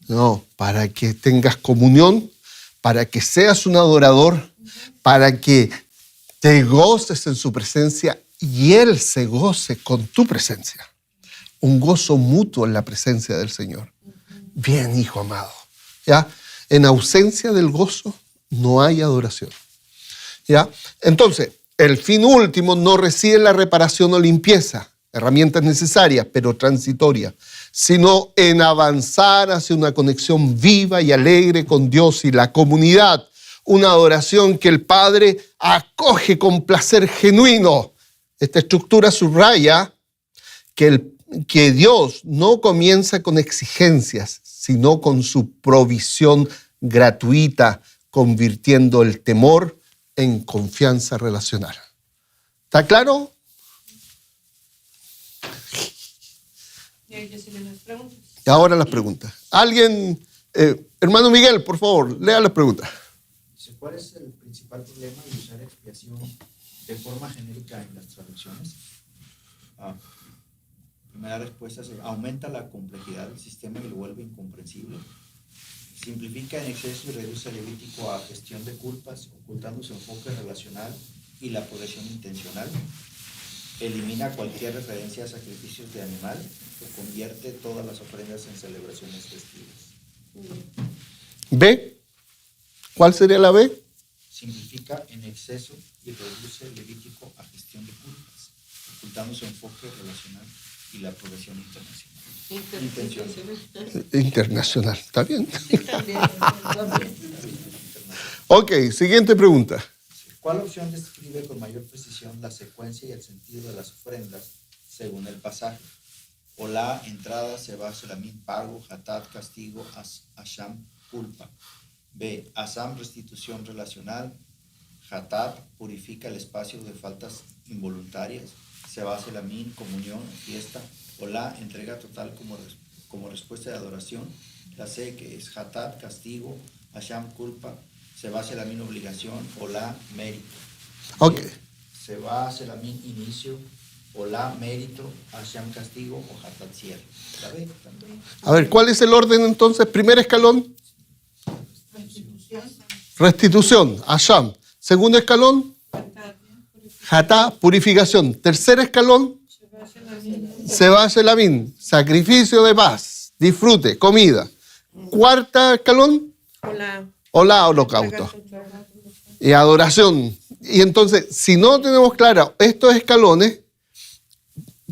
No, para que tengas comunión, para que seas un adorador, para que te goces en su presencia y Él se goce con tu presencia. Un gozo mutuo en la presencia del Señor. Bien, hijo amado. ¿Ya? En ausencia del gozo no hay adoración. ¿Ya? Entonces, el fin último no reside en la reparación o limpieza, herramientas necesarias, pero transitorias, sino en avanzar hacia una conexión viva y alegre con Dios y la comunidad, una adoración que el Padre acoge con placer genuino. Esta estructura subraya que Dios no comienza con exigencias, sino con su provisión gratuita, convirtiendo el temor en confianza relacional. ¿Está claro? Y ahora las preguntas. Alguien, hermano Miguel, por favor, lea las preguntas. ¿Cuál es el principal problema de usar expiación de forma genérica en las traducciones? Primera respuesta es: aumenta la complejidad del sistema y lo vuelve incomprensible. Simplifica en exceso y reduce el Levítico a gestión de culpas, ocultando su enfoque relacional y la posesión intencional. Elimina cualquier referencia a sacrificios de animal o convierte todas las ofrendas en celebraciones festivas. B. ¿Cuál sería la B? Simplifica en exceso y reduce el Levítico a gestión de culpas, ocultando su enfoque relacional y la progresión internacional. Internacional, ¿está bien? Sí, también. Ok, siguiente pregunta. ¿Cuál opción describe con mayor precisión la secuencia y el sentido de las ofrendas según el pasaje? Olá, entrada, Sheva Selamín, pago, Hatat, castigo, Asham, culpa. B. Asam, restitución relacional. Hatat, purifica el espacio de faltas involuntarias. Sheva Selamín, comunión, fiesta. Olá, entrega total como respuesta de adoración. La C, que es hatat, castigo, hasham, culpa, seba selamín, obligación, olá, mérito. Ok. Seba selamín, inicio, olá, mérito, hasham, castigo o hatat, cierre. ¿La B también? A ver, ¿cuál es el orden entonces? Primer escalón, restitución, Hasham. Segundo escalón, Hatá, purificación. Tercer escalón, Seba Shelamín, sacrificio de paz, disfrute, comida. Cuarta escalón, Olá, holocausto. Y adoración. Y entonces, si no tenemos claro estos escalones,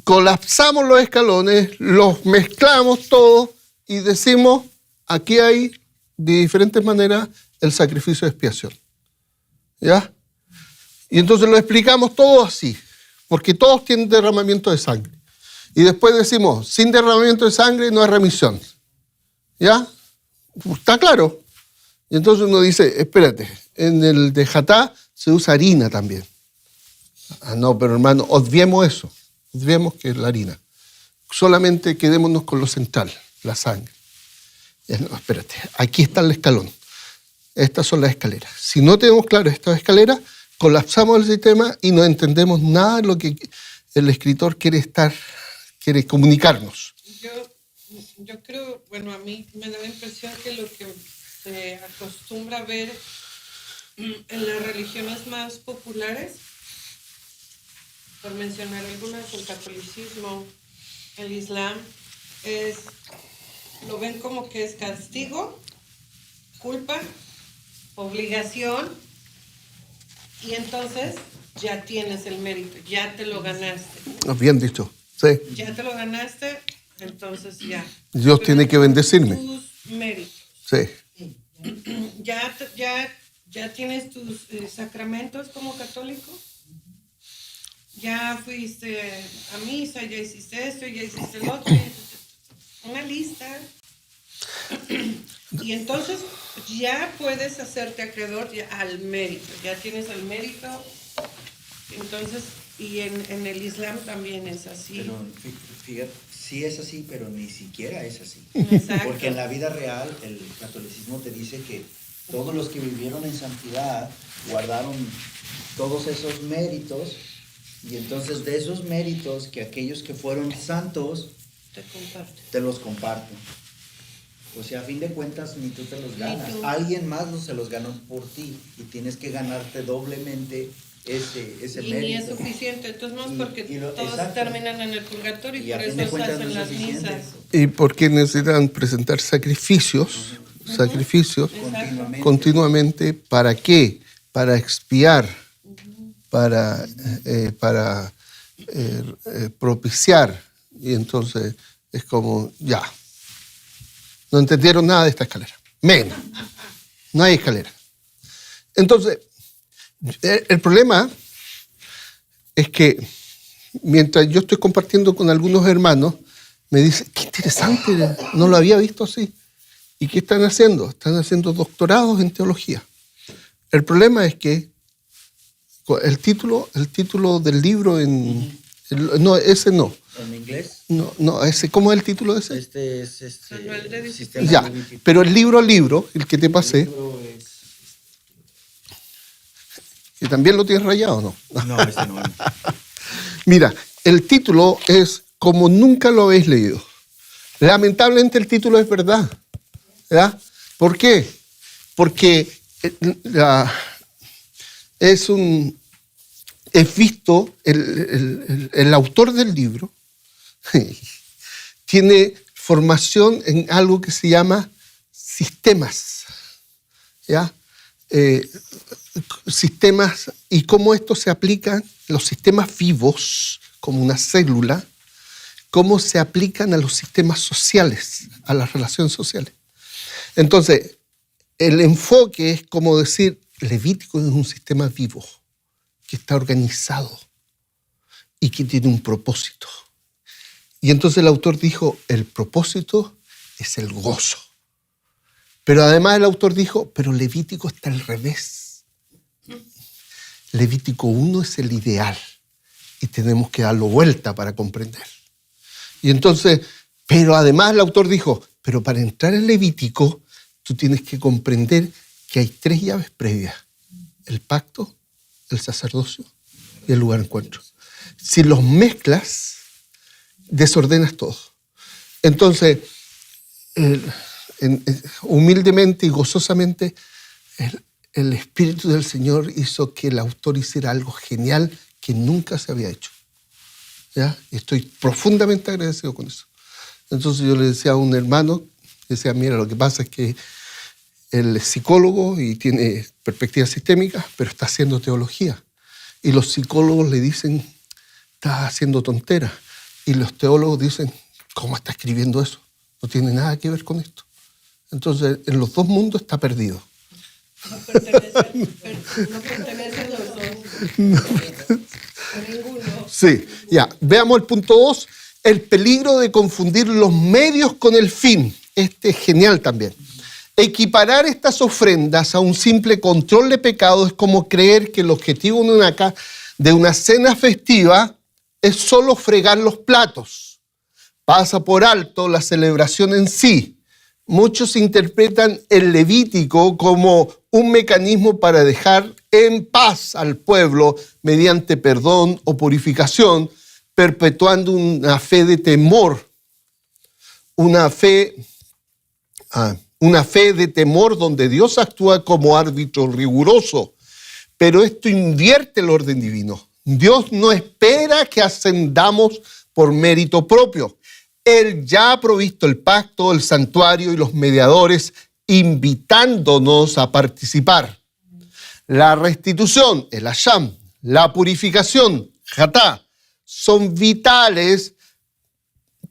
colapsamos los escalones, los mezclamos todos y decimos, aquí hay de diferentes maneras el sacrificio de expiación. ¿Ya? Y entonces lo explicamos todo así, porque todos tienen derramamiento de sangre. Y después decimos, sin derramamiento de sangre no hay remisión. ¿Ya? ¿Está claro? Y entonces uno dice, espérate, en el de Hatá se usa harina también. Ah, no, pero hermano, obviemos eso. Obviemos que es la harina. Solamente quedémonos con lo central, la sangre. No, espérate, aquí está el escalón. Estas son las escaleras. Si no tenemos claro estas escaleras, colapsamos el sistema y no entendemos nada de lo que el escritor quiere comunicarnos. Yo creo, bueno, a mí me da la impresión que lo que se acostumbra a ver en las religiones más populares, por mencionar algunas, el catolicismo, el islam, lo ven como que es castigo, culpa, obligación, y entonces ya tienes el mérito, ya te lo ganaste. Bien dicho, sí. Ya te lo ganaste, entonces ya. Dios tiene que bendecirme. Tus méritos. Sí. Ya tienes tus sacramentos como católico. Ya fuiste a misa, ya hiciste esto, ya hiciste lo otro. Una lista. Y entonces ya puedes hacerte acreedor al mérito. Ya tienes el mérito. Entonces, y en el Islam también es así. Pero fíjate, sí es así, pero ni siquiera es así. Exacto. Porque en la vida real el catolicismo te dice que todos los que vivieron en santidad guardaron todos esos méritos, y entonces de esos méritos que aquellos que fueron santos te los comparten. O sea, a fin de cuentas ni tú te los ganas. Alguien más se los ganó por ti y tienes que ganarte doblemente ese y mérito. ni es suficiente, entonces no es porque todos exacto. terminan en el purgatorio y Y por a fin de eso se cuentas hacen no es las suficiente. misas. Y porque necesitan presentar sacrificios continuamente. ¿Para qué? Para expiar, para propiciar. Y entonces es como, ya, no entendieron nada de esta escalera. Menos. No hay escalera. Entonces, el problema es que mientras yo estoy compartiendo con algunos hermanos, me dicen, qué interesante, no lo había visto así. ¿Y qué están haciendo? Están haciendo doctorados en teología. El problema es que el título del libro no, ese no. ¿En inglés? No, ese, ¿cómo es el título de ese? Este es Manual de disciplina. Ya, pero el libro, el que te pasé, que también lo tienes rayado, ¿no? No, ese no. Mira, el título es Como nunca lo habéis leído. Lamentablemente el título es verdad. ¿Verdad? ¿Por qué? Porque es visto, el autor del libro tiene formación en algo que se llama sistemas. ¿Ya? Sistemas y cómo esto se aplica, los sistemas vivos, como una célula, cómo se aplican a los sistemas sociales, a las relaciones sociales. Entonces, el enfoque es como decir, Levítico es un sistema vivo, que está organizado y que tiene un propósito. Y entonces el autor dijo, el propósito es el gozo. Pero además el autor dijo, pero Levítico está al revés. Levítico 1 es el ideal y tenemos que darlo vuelta para comprender. Y entonces, Pero además el autor dijo, pero para entrar en Levítico, tú tienes que comprender que hay 3 llaves previas. El pacto, el sacerdocio y el lugar de encuentro. Si los mezclas, desordenas todo. Entonces, humildemente y gozosamente, el Espíritu del Señor hizo que el autor hiciera algo genial que nunca se había hecho. ¿Ya? Y estoy profundamente agradecido con eso. Entonces yo le decía a un hermano, decía, mira, lo que pasa es que él es psicólogo y tiene perspectiva sistémica, pero está haciendo teología. Y los psicólogos le dicen, está haciendo tonteras. Y los teólogos dicen, ¿cómo está escribiendo eso? No tiene nada que ver con esto. Entonces, en los 2 mundos está perdido. No pertenece a los dos. A ninguno. Sí, ya. Veamos el punto 2. El peligro de confundir los medios con el fin. Este es genial también. Equiparar estas ofrendas a un simple control de pecado es como creer que el objetivo de una cena festiva es solo fregar los platos. Pasa por alto la celebración en sí. Muchos interpretan el Levítico como un mecanismo para dejar en paz al pueblo mediante perdón o purificación, perpetuando una fe de temor, una fe de temor donde Dios actúa como árbitro riguroso. Pero esto invierte el orden divino. Dios no espera que ascendamos por mérito propio. Él ya ha provisto el pacto, el santuario y los mediadores, invitándonos a participar. La restitución, el Hasham, la purificación, Jatá, son vitales,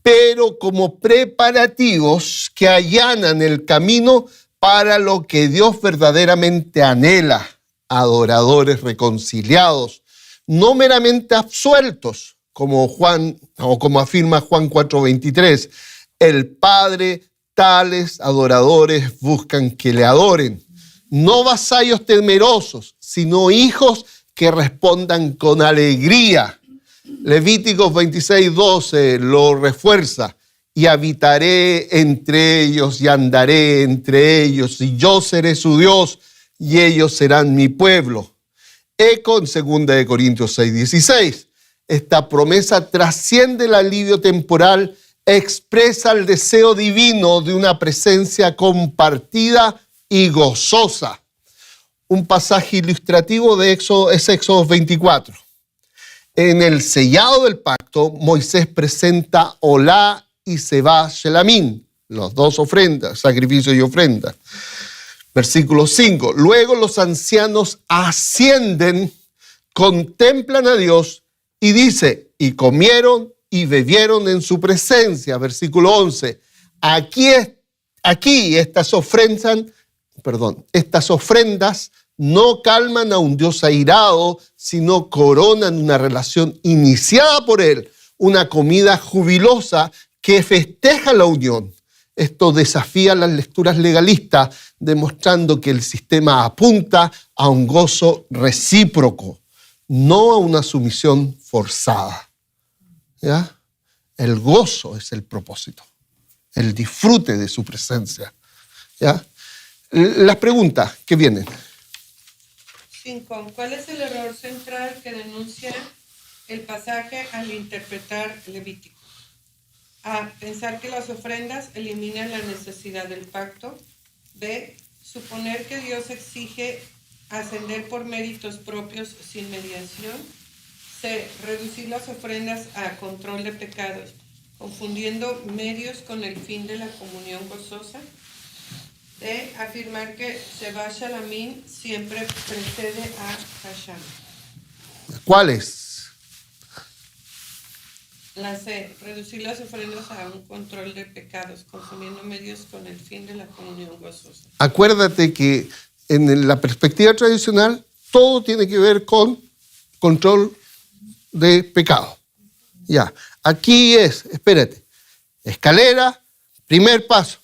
pero como preparativos que allanan el camino para lo que Dios verdaderamente anhela, adoradores reconciliados, no meramente absueltos, como afirma Juan 4:23. El Padre, tales adoradores buscan que le adoren, no vasallos temerosos, sino hijos que respondan con alegría. Levíticos 26:12 lo refuerza. Y habitaré entre ellos y andaré entre ellos, y yo seré su Dios, y ellos serán mi pueblo. Eco en 2 Corintios 6:16. Esta promesa trasciende el alivio temporal, expresa el deseo divino de una presencia compartida y gozosa. Un pasaje ilustrativo de Éxodo es Éxodo 24. En el sellado del pacto, Moisés presenta Olá y Seba Shelamín, las 2 ofrendas, sacrificio y ofrenda. Versículo 5. Luego los ancianos ascienden, contemplan a Dios y dice, y comieron y bebieron en su presencia. Versículo 11. Aquí estas ofrendas no calman a un Dios airado, sino coronan una relación iniciada por Él, una comida jubilosa que festeja la unión. Esto desafía las lecturas legalistas, demostrando que el sistema apunta a un gozo recíproco, no a una sumisión forzada. ¿Ya? El gozo es el propósito, el disfrute de su presencia. ¿Ya? Las preguntas que vienen. 5. ¿Cuál es el error central que denuncia el pasaje al interpretar Levítico? A. Pensar que las ofrendas eliminan la necesidad del pacto. B. Suponer que Dios exige ascender por méritos propios sin mediación. C. Reducir las ofrendas a control de pecados, confundiendo medios con el fin de la comunión gozosa. D. Afirmar que Seba Shalamín siempre precede a Hasham. ¿Cuáles? La C. Reducir las ofrendas a un control de pecados, confundiendo medios con el fin de la comunión gozosa. Acuérdate que en la perspectiva tradicional todo tiene que ver con control de pecado. Ya, aquí espérate, escalera, primer paso,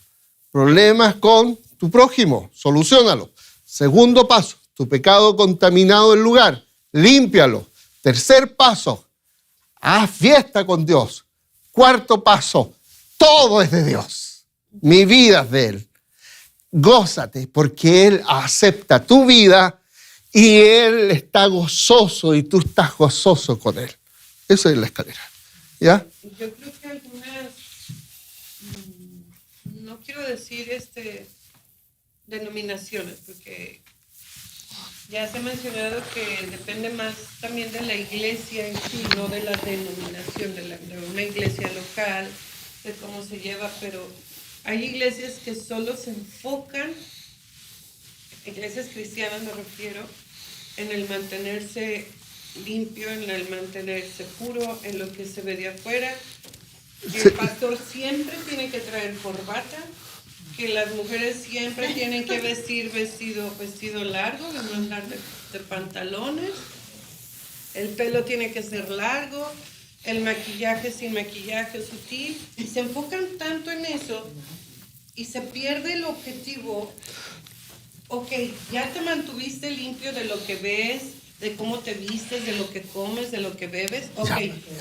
problemas con tu prójimo, soluciónalo. Segundo paso, tu pecado contaminado el lugar, límpialo. Tercer paso, haz fiesta con Dios. Cuarto paso, Todo es de Dios. Mi vida es de Él. Gózate porque Él acepta tu vida y Él está gozoso y tú estás gozoso con Él. Eso es la escalera. ¿Ya? Yo creo que algunas, no quiero decir denominaciones, porque ya se ha mencionado que depende más también de la iglesia en sí, no de la denominación, de una iglesia local, de cómo se lleva, pero hay iglesias que solo se enfocan, iglesias cristianas me refiero, en el mantenerse limpio, en el mantenerse puro, en lo que se ve de afuera. El pastor siempre tiene que traer corbata, que las mujeres siempre tienen que vestir vestido largo, de no andar de pantalones, el pelo tiene que ser largo, el maquillaje sin maquillaje sutil, y se enfocan tanto en eso y se pierde el objetivo. Ok, ya te mantuviste limpio de lo que ves, de cómo te vistes, de lo que comes, de lo que bebes. Ok,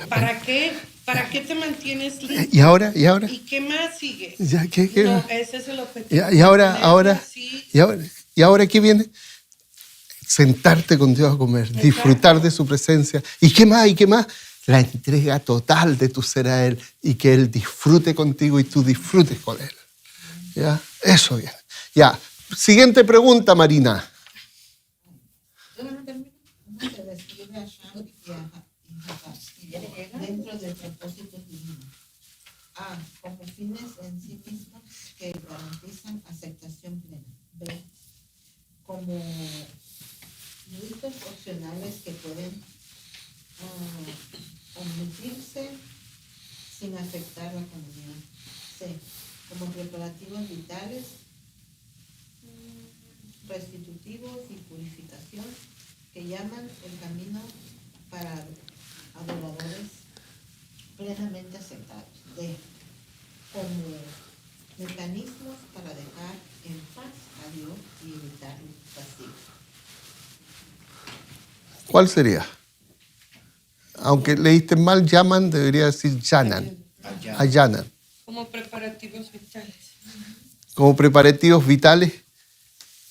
¿para qué? ¿Para qué te mantienes limpio? ¿Y ahora? ¿Y qué más sigue? ¿Ya, qué? No, ese es el objetivo. ¿Y ahora qué viene? Sentarte con Dios a comer, Exacto. disfrutar de su presencia. ¿Y qué más? ¿Y qué más? La entrega total de tu ser a Él y que Él disfrute contigo y tú disfrutes con Él. ¿Ya? Eso viene. Ya. Siguiente pregunta, Marina. ¿Cómo se describe a Shem y a Jafar dentro del propósito divino? A. Como fines en sí mismos que garantizan aceptación plena. B. Como ritos opcionales que pueden omitirse sin afectar la comunidad. C. Como preparativos vitales, restitutivos y purificación que llaman el camino para adoradores plenamente aceptados. D. Como mecanismos para dejar en paz a Dios y evitar el castigo. ¿Cuál sería? Aunque leíste mal, llaman, debería decir llanan. Allanan. Como preparativos vitales. Como preparativos vitales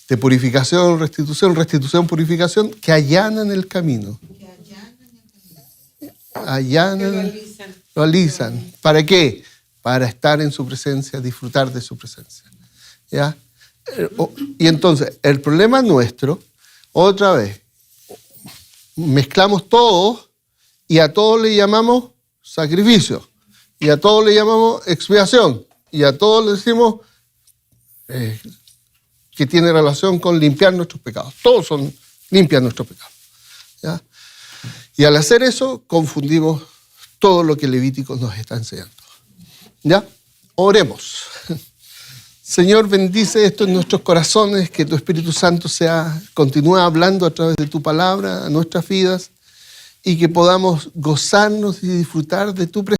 de purificación, restitución, purificación, que allanan el camino. Que allanan el camino. Que Allanan, lo alisan. ¿Para qué? Para estar en su presencia, disfrutar de su presencia. ¿Ya? Y entonces, el problema nuestro, otra vez, mezclamos todo y a todo le llamamos sacrificio, y a todo le llamamos expiación, y a todo le decimos que tiene relación con limpiar nuestros pecados. Todos limpian nuestros pecados. ¿Ya? Y al hacer eso, confundimos todo lo que Levítico nos está enseñando. ¿Ya? Oremos. Señor, bendice esto en nuestros corazones, que tu Espíritu Santo continúe hablando a través de tu palabra a nuestras vidas y que podamos gozarnos y disfrutar de tu presencia.